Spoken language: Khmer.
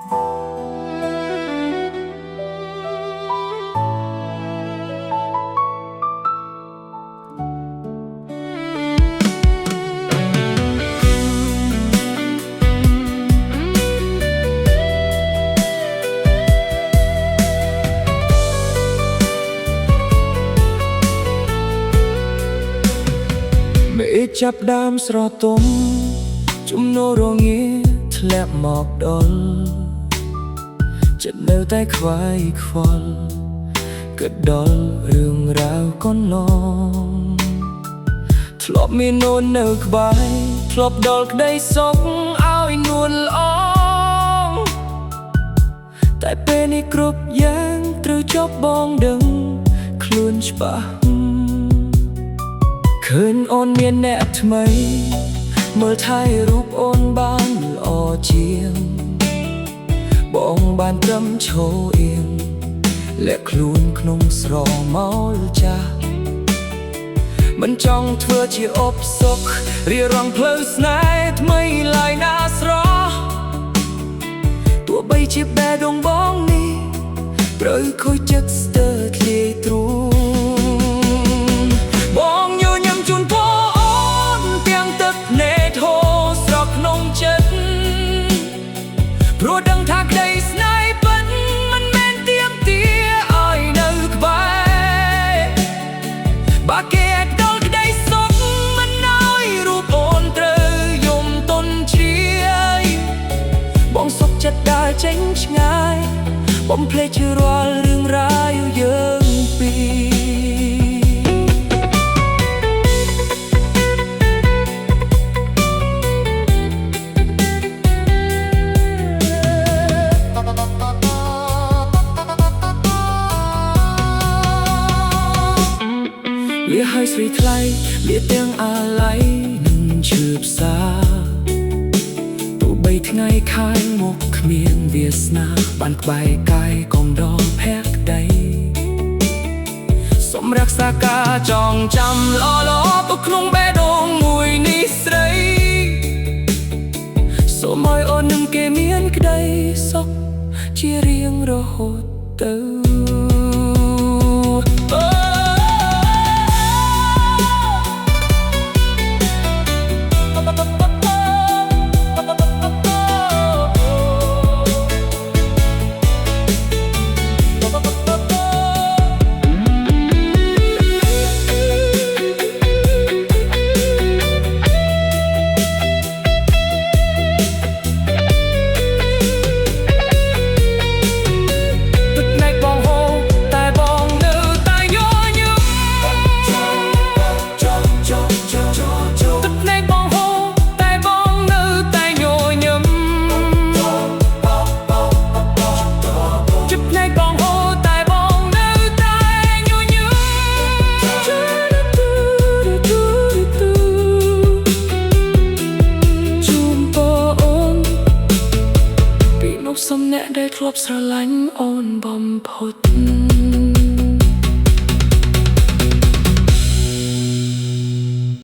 មេចាប់ដើមស្រទុំជំនោរងាធ្លាក់មកដល់ចិត្តនៅតែខ្វាយខ្វល់ក៏ដល់រឿងរ៉ាវកន្លងធ្លាប់មាននូននៅក្បែរធ្លាប់ដល់ក្តីសុខឲ្យនួនល្អតែពេលនេះគ្រប់យ៉ាងត្រូវចប់បងដឹងខ្លួនច្បាស់ឃើញអូនមានអ្នកថ្មីមើលថែរូបអូនបានល្អជាងបងបានត្រឹមឈរអៀងលាក់ខ្លួនក្នុងស្រមោលចាស់មិនចង់ធ្វើជាអបសុខរៀបរងផ្លូវស្នេហ៍ថ្មីឡើយណាស្រស់ទោះបីជាបែរដងបងនេះត្រូវខូចចិត្តស្ទើរធ្លាយទ្រូងបងញញឹមជូនពរអូនទាំងទឹកភ្នែកហូរស្រក់ក្នុងចិត្តព្រោះដឹងថាក្តីស្នេហ៍ពិតមិនមែនទាមទារឲ្យនៅក្បែរបើគេអាចដល់ក្តីសុខមិនឲ្យរូបអូនត្រូវយំទន់ជ្រាយបងសុខចិត្តដើរចេញឆ្ងាយបំភ្លេចរាល់រឿងរ៉ាវយើងពីរវាហើយស្រីថ្លៃវាទាំងអាឡ័យនឹងឈឺផ្សាទោះបីថ្ងៃខាងមុខគ្មានវាសនាបានក្បែរកាយកងដល់ភក្តីសូមរក្សាការចងចាំល្អៗទៅក្នុងបេះដូងមួយនេះស្រីសូមឲ្យអូននឹងគេមានក្តីសុខជារៀងរហូតទៅសំអ្នកដែលធ្លាប់ស្រឡាញ់អូនបំផុត